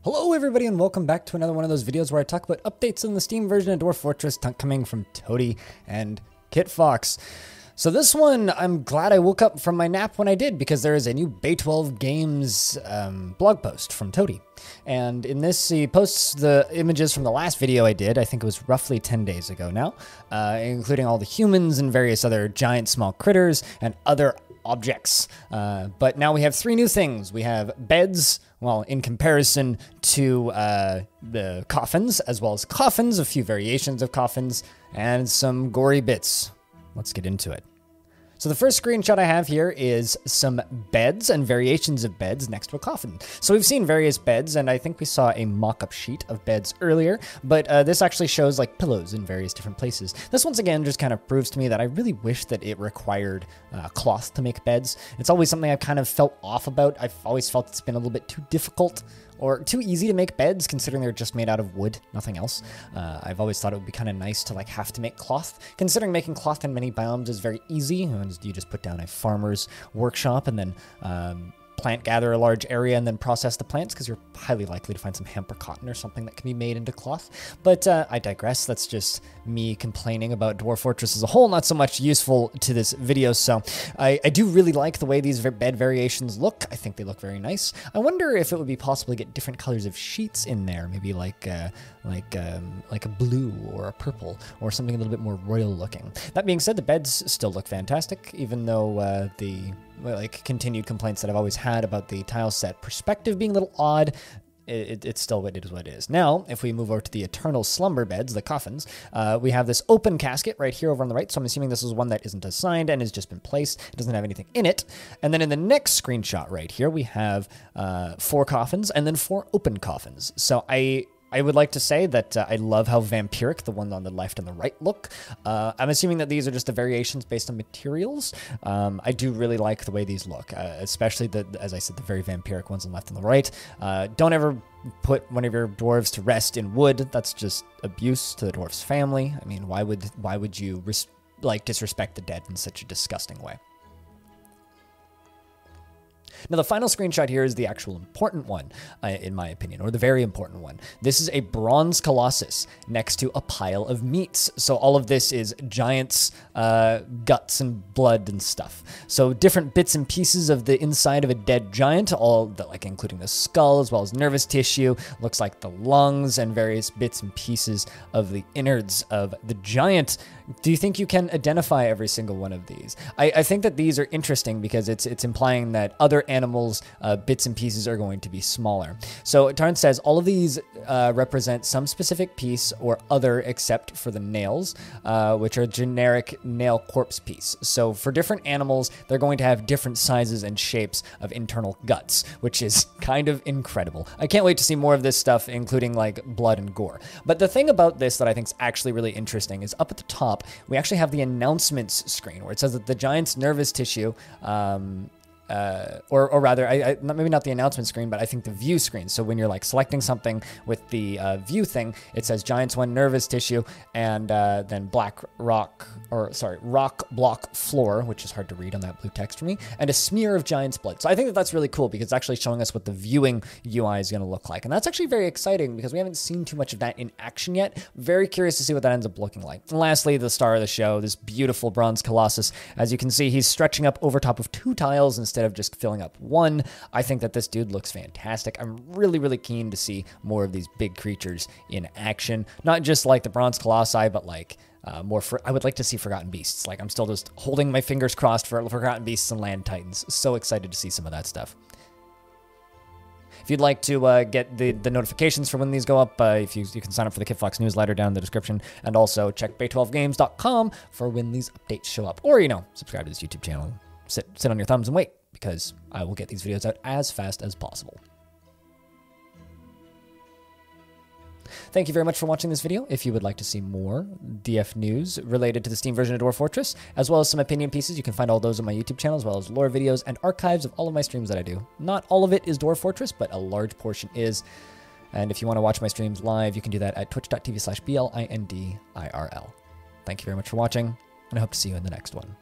Hello everybody and welcome back to another one of those videos where I talk about updates in the Steam version of Dwarf Fortress coming from Toady and Kit Fox. So this one, I'm glad I woke up from my nap when I did because there is a new Bay12 Games blog post from Toady. And in this, he posts the images from the last video I did, I think it was roughly 10 days ago now, including all the humans and various other giant small critters and other objects. But now we have three new things. We have beds, well, in comparison to the coffins, as well as coffins, a few variations of coffins, and some gory bits. Let's get into it. So the first screenshot I have here is some beds and variations of beds next to a coffin. So we've seen various beds, and I think we saw a mock-up sheet of beds earlier, but this actually shows like pillows in various different places. This once again just kind of proves to me that I really wish that it required cloth to make beds. It's always something I've kind of felt off about. I've always felt it's been a little bit too difficult or too easy to make beds, considering they're just made out of wood, nothing else. I've always thought it would be kind of nice to like have to make cloth, considering making cloth in many biomes is very easy. You just put down a farmer's workshop and then plant gather a large area and then process the plants, because you're highly likely to find some hemp or cotton or something that can be made into cloth. But I digress. That's just me complaining about Dwarf Fortress as a whole, not so much useful to this video. So I do really like the way these bed variations look. I think they look very nice. I wonder if it would be possible to get different colors of sheets in there, maybe like a blue or a purple or something a little bit more royal looking. That being said, the beds still look fantastic, even though the continued complaints that I've always had about the tile set perspective being a little odd. It's still what it is. Now, if we move over to the eternal slumber beds, the coffins, we have this open casket right here over on the right. So I'm assuming this is one that isn't assigned and has just been placed. It doesn't have anything in it. And then in the next screenshot right here, we have 4 coffins and then 4 open coffins. So I would like to say that I love how vampiric the one on the left and the right look. I'm assuming that these are just the variations based on materials. I do really like the way these look, especially as I said, the very vampiric ones on the left and the right. Don't ever put one of your dwarves to rest in wood. That's just abuse to the dwarf's family. I mean, why would you disrespect the dead in such a disgusting way? Now, the final screenshot here is the actual important one, in my opinion, or the very important one. This is a bronze Colossus next to a pile of meats. So all of this is giants' guts and blood and stuff. So different bits and pieces of the inside of a dead giant, including the skull as well as nervous tissue. Looks like the lungs and various bits and pieces of the innards of the giant. Do you think you can identify every single one of these? I think that these are interesting because it's implying that other animals' bits and pieces are going to be smaller. So Tarn says all of these represent some specific piece or other except for the nails, which are generic nail corpse piece. So for different animals, they're going to have different sizes and shapes of internal guts, which is kind of incredible. I can't wait to see more of this stuff, including like blood and gore. But the thing about this that I think is actually really interesting is up at the top, we actually have the announcements screen where it says that the giant's nervous tissue, or rather, maybe not the announcement screen, but I think the view screen. So when you're like selecting something with the view thing, it says Giants 1 nervous tissue, and then rock block floor, which is hard to read on that blue text for me, and a smear of Giant's blood. So I think that that's really cool because it's actually showing us what the viewing UI is going to look like. And that's actually very exciting because we haven't seen too much of that in action yet. Very curious to see what that ends up looking like. And lastly, the star of the show, this beautiful bronze Colossus. As you can see, he's stretching up over top of 2 tiles instead of just filling up 1. I think that this dude looks fantastic. I'm really, really keen to see more of these big creatures in action. Not just like the bronze colossi, but like I would like to see Forgotten Beasts. Like I'm still just holding my fingers crossed for Forgotten Beasts and Land Titans. So excited to see some of that stuff. If you'd like to get the notifications for when these go up, you can sign up for the Kit Fox newsletter down in the description, and also check bay12games.com for when these updates show up. Or, subscribe to this YouTube channel. Sit on your thumbs and wait, because I will get these videos out as fast as possible. Thank you very much for watching this video. If you would like to see more DF news related to the Steam version of Dwarf Fortress, as well as some opinion pieces, you can find all those on my YouTube channel, as well as lore videos and archives of all of my streams that I do. Not all of it is Dwarf Fortress, but a large portion is. And if you want to watch my streams live, you can do that at twitch.tv/BLINDIRL. Thank you very much for watching, and I hope to see you in the next one.